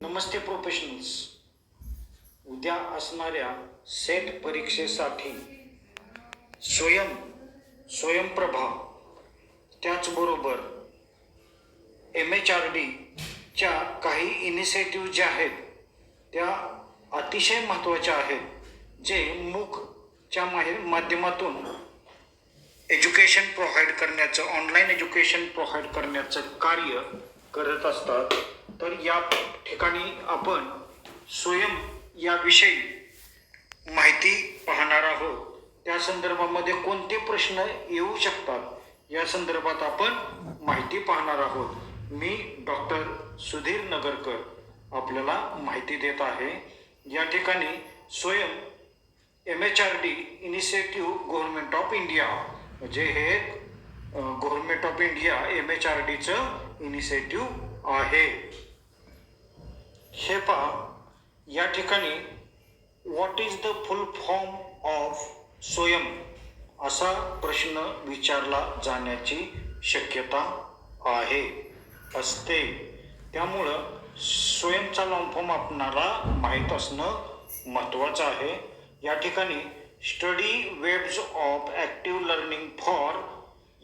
नमस्ते professionals. उद्या असणाऱ्या set परीक्षेसाठी स्वयंप्रभा त्याचबरोबर MHRDच्या काही इनिशिएटिव्ह ज्या आहेत त्या अतिशय महत्त्वाच्या आहेत, जे मूकच्या माध्यमातून एज्युकेशन प्रोव्हाइड करण्याचं, ऑनलाईन एज्युकेशन प्रोव्हाइड करण्याचं कार्य करत असतात. तर या ठिकाणी आपण याविषयी माहिती पाहणार आहोत. त्या संदर्भामध्ये कोणते प्रश्न येऊ शकतात या संदर्भात आपण माहिती पाहणार आहोत. मी डॉक्टर सुधीर नगरकर आपल्याला माहिती देत आहे. या ठिकाणी MHRD initiative government of India, म्हणजे हे गव्हर्नमेंट ऑफ इंडिया MHRDचं इनिशिएटिव्ह आहे. हे पहा, या ठिकाणी what is the full form of असा प्रश्न विचारला जाण्याची शक्यता असते. त्यामुळं स्वयंचा लॉंग फॉर्म आपणाला माहीत असणं महत्त्वाचं आहे. या ठिकाणी study webs of active learning for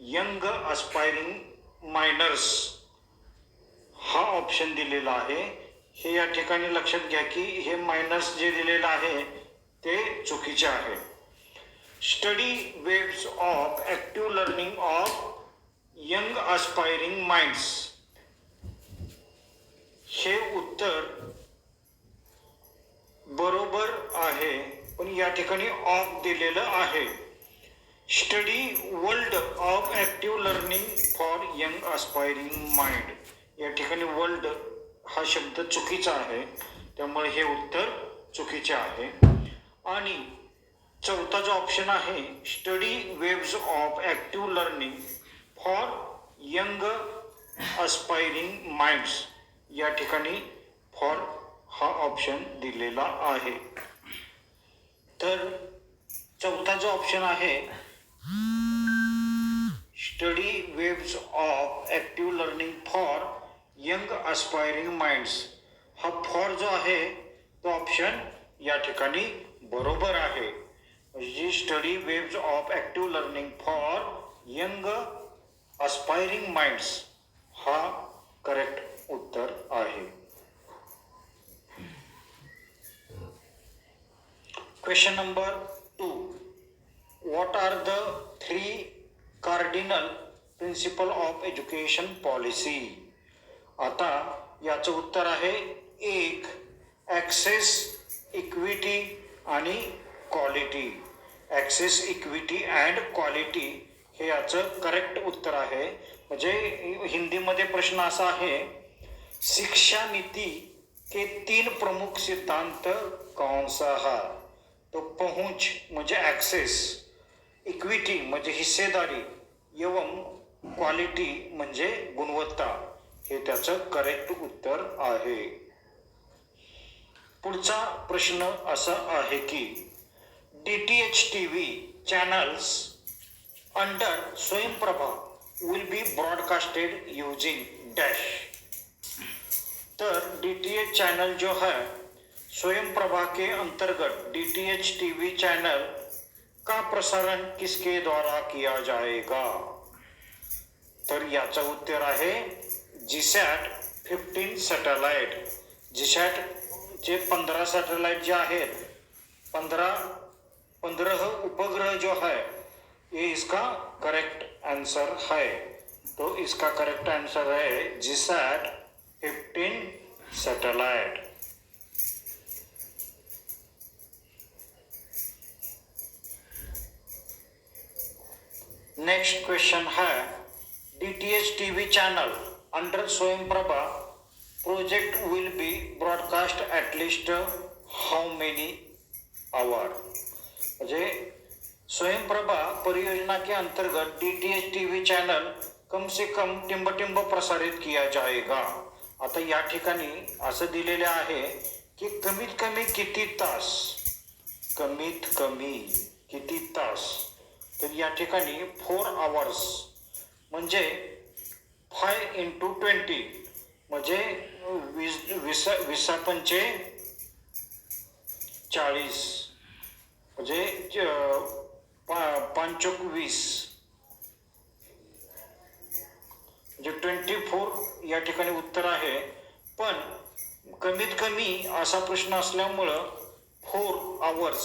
young aspiring minds हा ऑप्शन दिलेला आहे. हे या ठिकाणी लक्षात घ्या की हे मायनर्स जे दिलेलं आहे ते चुकीचे आहे. Study waves of active learning of young aspiring minds हे उत्तर बरोबर आहे, पण या ठिकाणी ऑफ दिलेलं आहे. Study world of active learning for young aspiring mind, या ठिकाणी वर्ल्ड हा शब्द चुकीचा आहे, त्यामुळे हे उत्तर चुकीचे आहे. आणि चौथा जो ऑप्शन आहे study waves of active learning for young aspiring minds, या ठिकाणी फॉर हा ऑप्शन दिलेला आहे. तर चौथा जो ऑप्शन आहे study waves of active learning for young aspiring minds हा फॉर जो आहे तो ऑप्शन या ठिकाणी बरोबर आहे. म्हणजे study waves of active learning for young aspiring minds हा करेक्ट उत्तर आहे. Question number 2. What are the 3 cardinal principal of education policy? आता याचं उत्तर आहे 1. ॲक्सेस, इक्विटी आणि quality. Access, equity and quality हे याचं करेक्ट उत्तर आहे. म्हणजे हिंदीमध्ये प्रश्न असा आहे, शिक्षा नीति के 3 प्रमुख सिद्धांत कौन सा है? तो पहुंच म्हणजे ॲक्सेस, इक्विटी म्हणजे हिस्सेदारी एवं क्वालिटी म्हणजे गुणवत्ता हे त्याचं करेक्ट उत्तर आहे. पुढचा प्रश्न असा आहे की DTH TV channels under Swayamprabha will be broadcasted using dash. तर DTH चैनल जो है स्वयंप्रभा के अंतर्गत DTH TV चैनल का प्रसारण किसके द्वारा किया जाएगा? तर याचं उत्तर आहे GSAT 15 सॅटेलाइट. GSAT चे 15 सॅटेलाइट जे आहेत, 15 उपग्रह जो है, ये इसका करेक्ट आंसर है. तो इसका करेक्ट आंसर है GSAT 15 सैटेलाइट. नेक्स्ट क्वेश्चन है DTH TV channel under Swayamprabha project will be broadcast at least how many hour. म्हणजे स्वयंप्रभा परियोजना के अंतर्गत DTH TV चैनल कम से कम टिंब प्रसारित किया जाएगा. आता या ठिकाणी असं दिलेले आहे की कमीत कमी किती तास, कमीत कमी किती तास. तर या ठिकाणी 4 आवर्स म्हणजे 5 × 20 म्हणजे 20 म्हणजे 5 × 20 म्हणजे 24 या ठिकाणी उत्तर आहे. पण कमीत कमी असा प्रश्न असल्यामुळं 4 आवर्स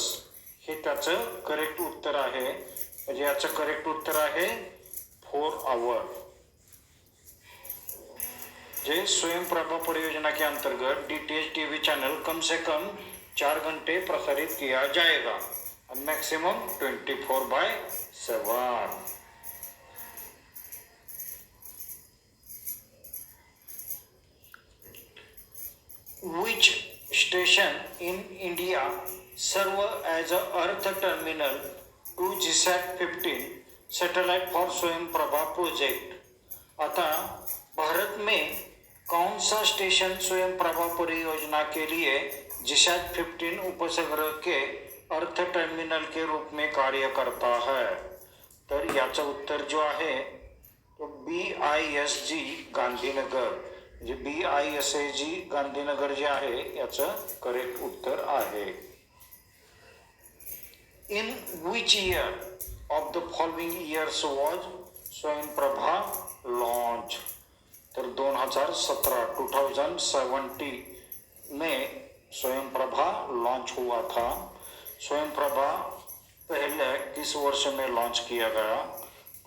हे त्याचं करेक्ट उत्तर आहे. म्हणजे याचं करेक्ट उत्तर आहे 4 आवर. जे स्वयंप्रभा परियोजना के अंतर्गत DTH टीवी चैनल कम से कम 4 घंटे प्रसारित किया जाएगा और maximum 24/7. Which station in India serve as a Earth terminal to GSAT-15 satellite for Swayamprabha project? आता भारत में कौन सा स्टेशन स्वयंप्रभा परियोजना के लिए GSAT-15 उपग्रह के अर्थ टर्मिनल के रूप में कार्य करता है? तर याचं उत्तर जो आहे तो BISG गांधीनगर. म्हणजे BISAG गांधीनगर जे आहे याचं करेक्ट उत्तर आहे. In which year of the following years was Swayamprabha launch? तर 2017 में स्वयंप्रभा लॉन्च हुआ था. स्वयंप्रभा पहले किस वर्ष में लॉन्च किया गया?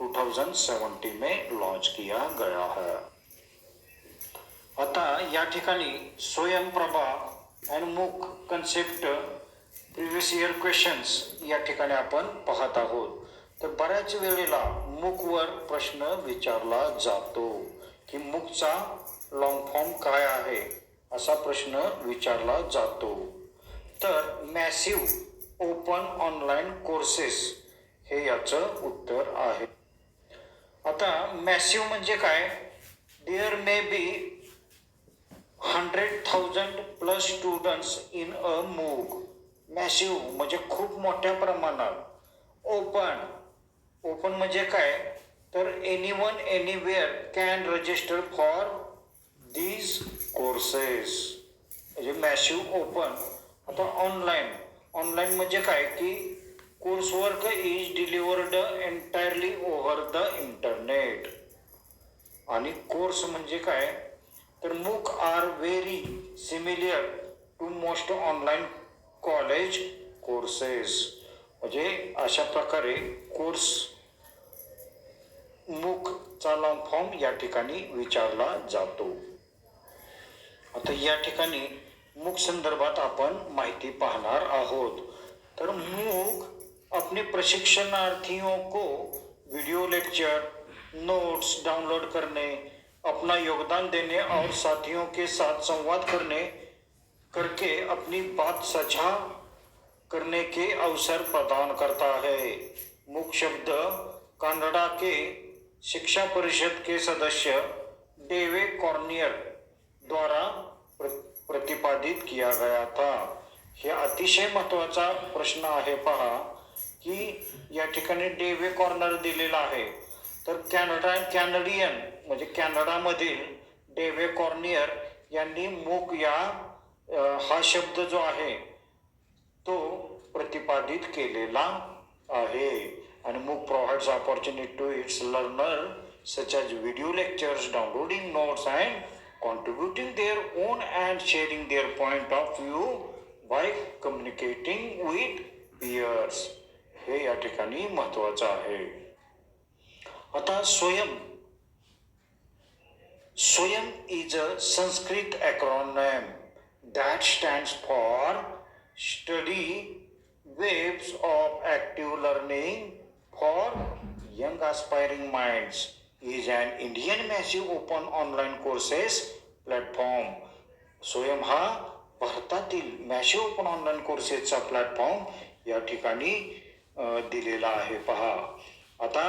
2017 में लॉन्च किया गया है. आता या ठिकाणी स्वयंप्रभा अँड मूक कन्सेप्ट प्रिव्हियस इयर क्वेश्चन्स या ठिकाणी आपण पाहत आहोत. तर बऱ्याच वेळेला मूकवर प्रश्न विचारला जातो की मूकचा लॉंग फॉर्म काय आहे असा प्रश्न विचारला जातो. तर मॅसिव्ह ओपन ऑनलाईन कोर्सेस हे याचं उत्तर आहे. आता मॅसिव्ह म्हणजे काय? There may be 100,000+ students in a MOOC. Massive म्हणजे खूप मोठ्या प्रमाणात. ओपन म्हणजे काय? तर anyone anywhere can register for these courses म्हणजे मॅसिव्ह ओपन. आता ऑनलाईन म्हणजे काय की course work is delivered entirely over the internet. आणि कोर्स म्हणजे काय? तर MOOC are very similar to most online college courses. म्हणजे अशा प्रकारे कोर्स मूकचा लॉंग फॉर्म या ठिकाणी विचारला जातो. आता या ठिकाणी मूक संदर्भात आपण माहिती पाहणार आहोत. तर मूक अपने प्रशिक्षणार्थियों को वीडियो लेक्चर नोट्स डाउनलोड करने, अपना योगदान देने और साथियों के साथ संवाद करके अपनी बात साझा करने के अवसर प्रदान करता है. मूक शब्द कनाडा के शिक्षा परिषद के सदस्य डेवे कॉर्नियर द्वारा प्रतिपादित किया गया था. हे अतिशय महत्त्वाचा प्रश्न आहे. पहा की या ठिकाणी डेवे कॉर्नर दिलेला आहे. तर कॅनडियन म्हणजे कॅनडामधील डेवे कॉर्नियर यांनी मूक या हा शब्द जो आहे तो प्रतिपादित केलेला आहे. आणि MOOC provides opportunity to its learner such as video lectures, downloading notes and contributing their own and sharing their point of view by communicating with peers. हे या ठिकाणी महत्वाचं आहे. आता स्वयं is a Sanskrit acronym that stands for Study Waves of Active Learning for Young Aspiring Minds. is an Indian massive open online courses platform. स्वयं हा भारतातील मॅसिव्ह ओपन ऑनलाईन कोर्सेसचा प्लॅटफॉर्म या ठिकाणी दिलेला आहे. पहा आता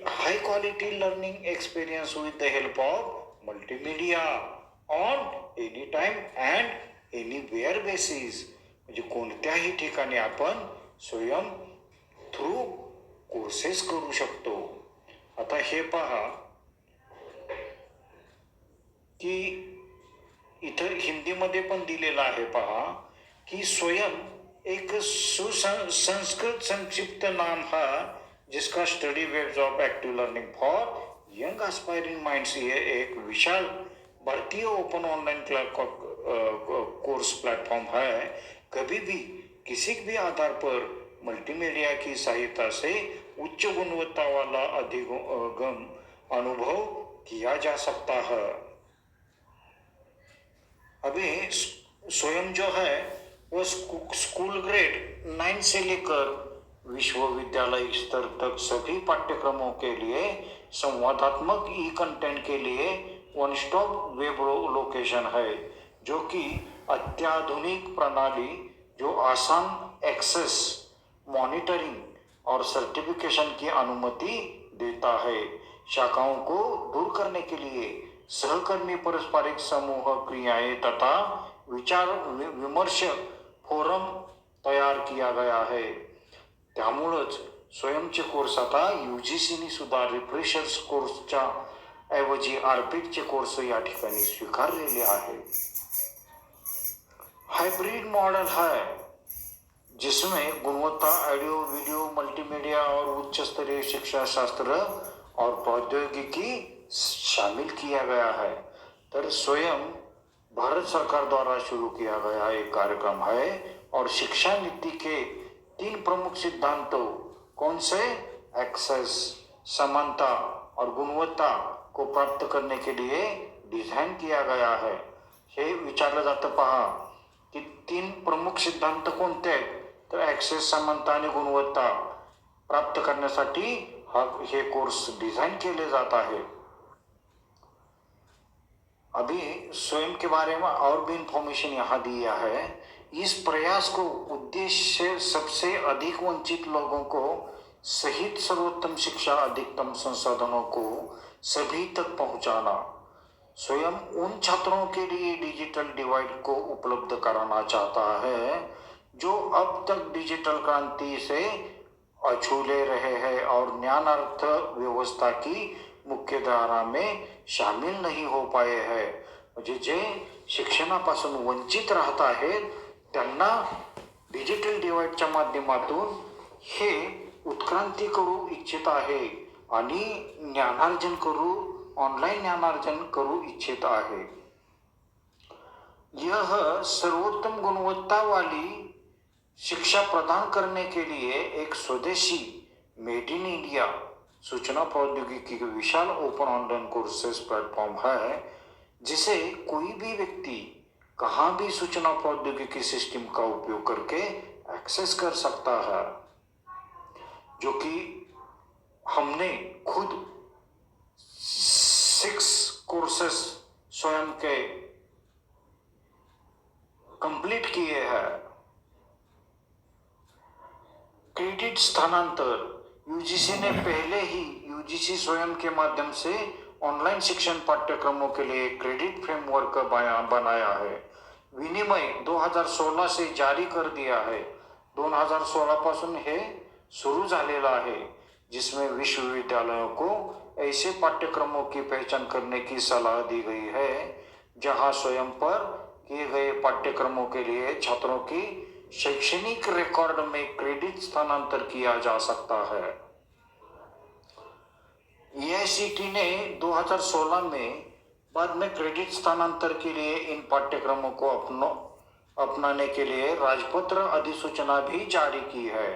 high quality learning experience with the help of multimedia on any time and anywhere basis. म्हणजे कोणत्याही ठिकाणी आपण स्वयं थ्रू कोर्सेस करू शकतो. आता हे पहा की इथं हिंदीमध्ये पण दिलेलं आहे पहा कि स्वयं एक संस्कृत संक्षिप्त नाम है जिसका study webs of active learning for young aspiring minds, ये एक विशाल भारतीय ओपन ऑनलाइन कोर्स प्लेटफॉर्म है। कभी भी किसी भी आधार पर मल्टीमीडिया की सहायता से उच्च गुणवत्ता वाला अधिगम अनुभव किया जा सकता है। अभी स्वयं जो है वो स्कूल ग्रेड 9 से लेकर विश्वविद्यालय स्तर तक सभी पाठ्यक्रमों के लिए संवादात्मक ई कंटेंट के लिए वन स्टॉप वेब लोकेशन है, जो कि अत्याधुनिक प्रणाली जो आसान एक्सेस, मॉनिटरिंग और सर्टिफिकेशन की अनुमति देता है। शाखाओं को दूर करने के लिए सहकर्मी पारस्परिक समूह क्रियाएं तथा विचार विमर्श फोरम तयार किया गया है। त्यामुळेच स्वयंचे कोर्स आता UGCनी सुद्धा रिफ्रेशर्स कोर्सच्या ऐवजी आरपीटचे कोर्स या ठिकाणी स्वीकारलेले आहे। हाइब्रिड मॉडल है जिसमें गुणवत्ता, ऑडियो, वीडियो, मल्टीमीडिया और उच्च स्तरीय शिक्षा शास्त्र और प्रौद्योगिकी शामिल किया गया है। तर स्वयं भारत सरकार द्वारा शुरू किया गया एक कार्यक्रम है और शिक्षा नीति के 3 प्रमुख सिद्धांतों कौन से एक्सेस, समानता और गुणवत्ता को प्राप्त करने के लिए डिझाईन किया गया है। हे विचारलं जातं पहा की 3 प्रमुख सिद्धांत कोणते आहेत, तर ॲक्सेस, समानता आणि गुणवत्ता प्राप्त करण्यासाठी हे कोर्स डिझाइन केले जात आहे। अभी स्वयं के बारे में और भी इंफॉर्मेशन यहाँ दिया है। इस प्रयास को उद्देश्य सबसे अधिक वंचित लोगों को सहित सर्वोत्तम शिक्षा, अधिकतम संसाधनों को सभी तक पहुंचाना। स्वयं उन छात्रों के लिए डिजिटल डिवाइड को उपलब्ध कराना चाहता है जो अब तक डिजिटल क्रांति से अछूले रहे हैं और ज्ञान अर्थ व्यवस्था की मुख्य धारा में शामिल नहीं हो पाए हैं। म्हणजे जे शिक्षणापासून वंचित राहत आहेत त्यांना डिजिटल डिवाइडच्या माध्यमातून हे उत्क्रांती करू इच्छित आहे आणि ज्ञानार्जन करू, ऑनलाइन ज्ञानार्जन करू इच्छित आहे। यह सर्वोत्तम गुणवत्ता वाली शिक्षा प्रदान करने के लिए एक स्वदेशी मेड इन इंडिया सूचना प्रौद्योगिकी के विशाल ओपन ऑनलाइन कोर्सेस प्लेटफॉर्म है, जिसे कोई भी व्यक्ति कहाँ भी सूचना प्रौद्योगिकी सिस्टम का उपयोग करके एक्सेस कर सकता है, जो कि हमने खुद 6 कोर्सेस स्वयं के कंप्लीट किए हैं। क्रेडिट स्थानांतर, यूजीसी ने पहले ही यूजीसी स्वयं के माध्यम से ऑनलाइन शिक्षण पाठ्यक्रमों के लिए क्रेडिट फ्रेमवर्क बनाया है। विनिमय 2016 से जारी कर दिया है। 2016 पासून हे सुरू झालेला आहे, जिसमें विश्वविद्यालयों को ऐसे पाठ्यक्रमों की पहचान करने की सलाह दी गई है जहां स्वयं पर किए गए पाठ्यक्रमों के लिए छात्रों की शैक्षणिक रिकॉर्ड में क्रेडिट स्थानांतर किया जा सकता है। एआईसीटी ने 2016 में बाद में क्रेडिट स्थानांतर के लिए इन पाठ्यक्रमों को अपनाने के लिए राजपत्र अधिसूचना भी जारी की है।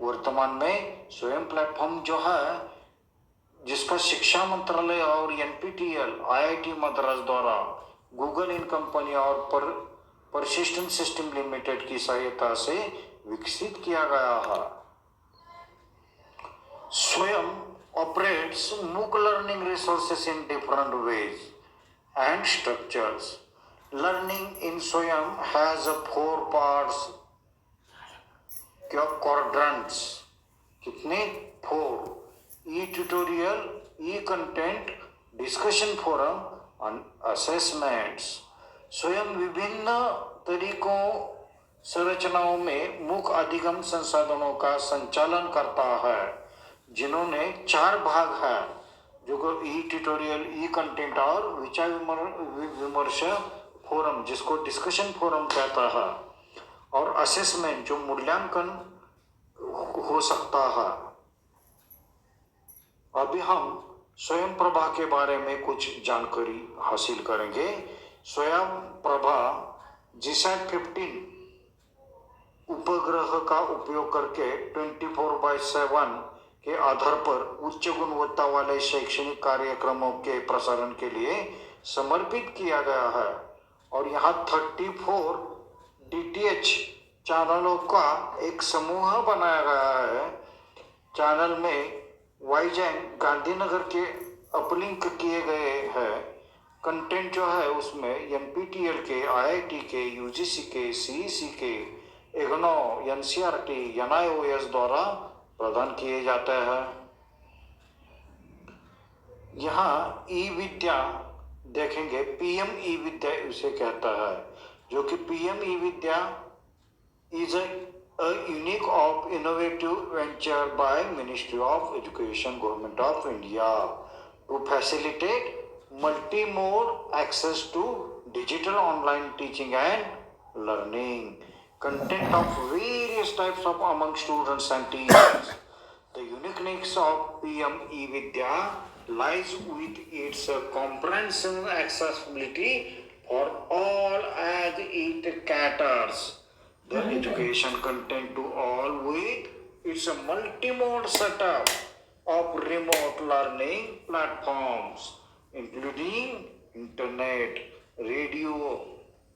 वर्तमान में स्वयं प्लेटफॉर्म जो है, जिसका शिक्षा मंत्रालय और एनपीटीईएल, आईआईटी मद्रास द्वारा गूगल इन कंपनी और परसिस्टेंट सिस्टम लिमिटेड की सहायता से विकसित किया गया है। स्वयं operates MOOC learning resources in different ways and structures. Learning in Swayam has 4 parts, quadrants. कितने? 4. E-tutorial, E-content, discussion forum and assessments. स्वयं विभिन्न तरीकों संरचनाओं में मुख्य अधिगम संसाधनों का संचालन करता है, जिन्होंने 4 भाग हैं, जो ई ट्यूटोरियल, ई कंटेंट और विचार विमर्श फोरम, जिसको डिस्कशन फोरम कहता है, और असेसमेंट, जो मूल्यांकन हो सकता है। अभी हम स्वयं प्रभा के बारे में कुछ जानकारी हासिल करेंगे। स्वयं प्रभा जीसैट 15 उपग्रह का उपयोग करके 24/7 के आधार पर उच्च गुणवत्ता वाले शैक्षणिक कार्यक्रमों के प्रसारण के लिए समर्पित किया गया है, और यहाँ 34 DTH चैनलों का एक समूह बनाया गया है। चैनल में वाईजैंग गांधीनगर के अपलिंक किए गए हैं। कंटेंट जो है उसमें NPTEL के, IIT के, UGC के, CEC के, इग्नो, NCERT, NIOS द्वारा प्रदान किए जाते हैं। यहाँ ई विद्या देखेंगे, PM ई विद्या उसे कहता है, जो कि PM E Vidya is a unique of innovative venture by Ministry of Education, Government of India, to facilitate multi-mode access to digital online teaching and learning, content of various types of among students and teachers. The uniqueness of PM eVidya lies with its comprehensive accessibility for all as it caters the education content to all with its multi-mode setup of remote learning platforms, including internet, radio,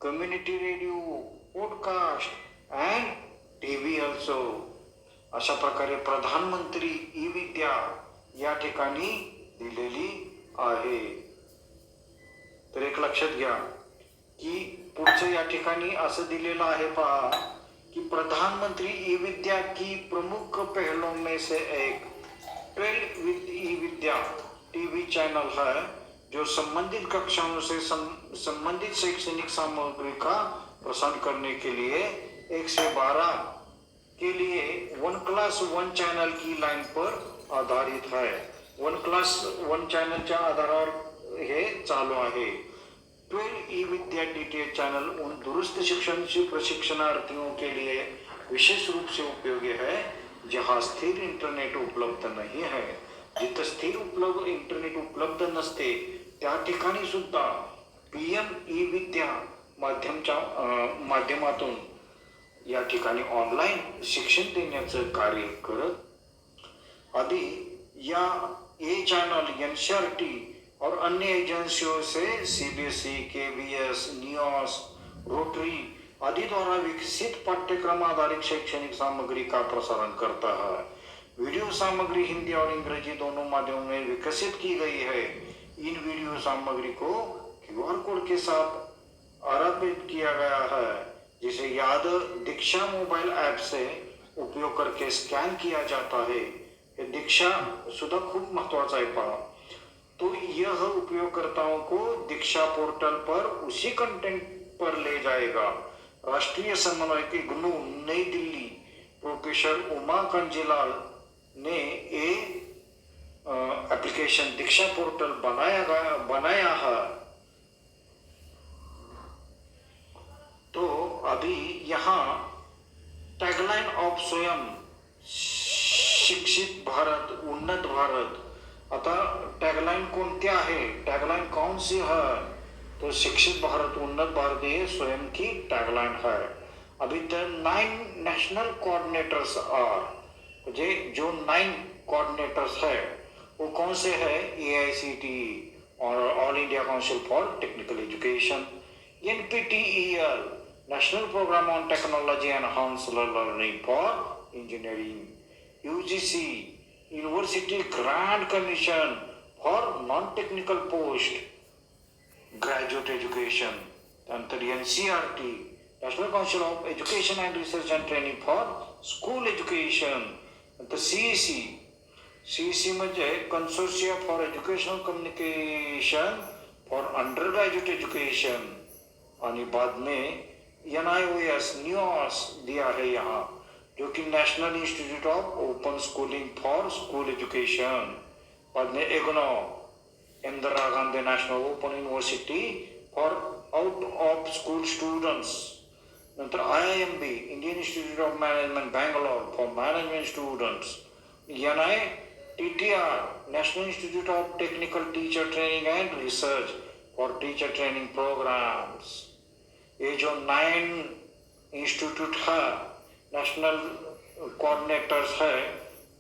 community radio, podcast and TV also. अशा प्रकारे प्रधानमंत्री E विद्या या ठिकाणी दिलेली आहे. तर एक लक्षात घ्या की पुढचं या ठिकाणी असं दिलेलं आहे पहा की प्रधानमंत्री ई विद्या की प्रमुख पहलों में से एक 12 विद ई विद्या टीवी चैनल है, जो संबंधित कक्षाओं से संबंधित शैक्षणिक सामग्री का प्रसारण करने के लिए 1 से 12 के लिए 1+1 चैनल की लाइन पर आधारित है. 1+1 चॅनलच्या आधारावर हे चालू आहे. 12 ई विद्या DTH चैनल उन दुरुस्त शिक्षण प्रशिक्षणार्थियों के लिए विशेष रूप से उपयोगी है जहां स्थिर इंटरनेट उपलब्ध नहीं है. जिथे स्थिर इंटरनेट उपलब्ध नसते त्या ठिकाणी सुद्धा PM ई विद्या माध्यमातून या ठिकाणी ऑनलाइन शिक्षण देण्याचं कार्य करत. अभी या ये चैनल NCERT और अन्य एजेंसियों से CBSE, KVS, NIOS, रोटरी आदि द्वारा विकसित पाठ्यक्रम आधारित शैक्षणिक सामग्री का प्रसारण करता है. वीडियो सामग्री हिंदी और अंग्रेजी दोनों माध्यमों में विकसित की गई है. इन वीडियो सामग्री को QR कोड के साथ आरंभित किया गया है, जिसे याद दीक्षा मोबाइल ऐप से उपयोग करके स्कॅन किया जाता है. ये दीक्षा सुद्धा खूप महत्वाचा आहे पहा. तो यह उपयोगकर्ताओं को दीक्षा पोर्टल पर उसी कंटेंट पर ले जाएगा. राष्ट्रीय समन्वयक इग्नू नई दिल्ली प्रोफेसर उमा कंजीलाल ने ये एप्लीकेशन दीक्षा पोर्टल बनाया है. तो अभी यहाँ टैगलाइन ऑफ स्वयं शिक्षित भारत उन्नत भारत. आता टैगलाइन कोणती आहे, टैगलाइन कौन सी है, तो शिक्षित भारत उन्नत भारत ये स्वयं की टैगलाइन है. अभी तक 9 नेशनल कोऑर्डिनेटर्स आर, जो 9 कोऑर्डिनेटर्स है वो कौन से है, AICTE और all India council for technical education, NPTEL national programme on technology enhanced learning for engineering, UGC university grand commission for non technical post graduate education. त्यानंतर NCERT national council of education and research and training for school education. नंतर CEC म्हणजे consortium for educational communication for under graduate education. आणि बाद में NIOS NIOS दिया है यहाँ, जो कि national institute of open schooling for school education. बाद में IGNOU Indira Gandhi national open university for out of school students. नंतर IIMB Indian institute of management Bangalore for management students. NITTR national institute of technical teacher training and research for teacher training programmes. ये जो 9 institute है national coordinators है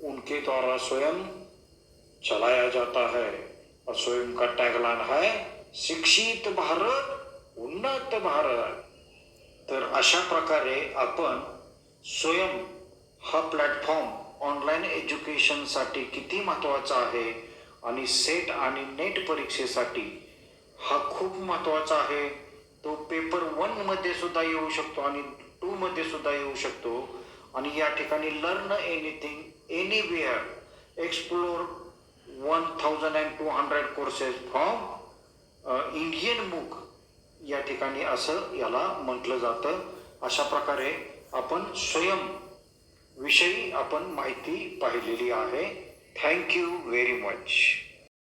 उनके द्वारा स्वयं चलाया जाता है और स्वयं का टैगलाइन है शिक्षित भारत उन्नत भारत. तर अशा प्रकारे आपण स्वयं हा प्लॅटफॉर्म ऑनलाईन एज्युकेशनसाठी किती महत्त्वाचा आहे आणि सेट आणि नेट परीक्षेसाठी हा खूप महत्त्वाचा आहे. तो पेपर 1 मध्ये सुद्धा येऊ शकतो आणि 2 मध्ये सुद्धा येऊ शकतो. आणि या ठिकाणी learn anything anywhere explore 1200 courses from Indian मूक या ठिकाणी असं याला म्हटलं जातं. अशा प्रकारे आपण स्वयं विषयी आपण माहिती पाहिलेली आहे. Thank you very much.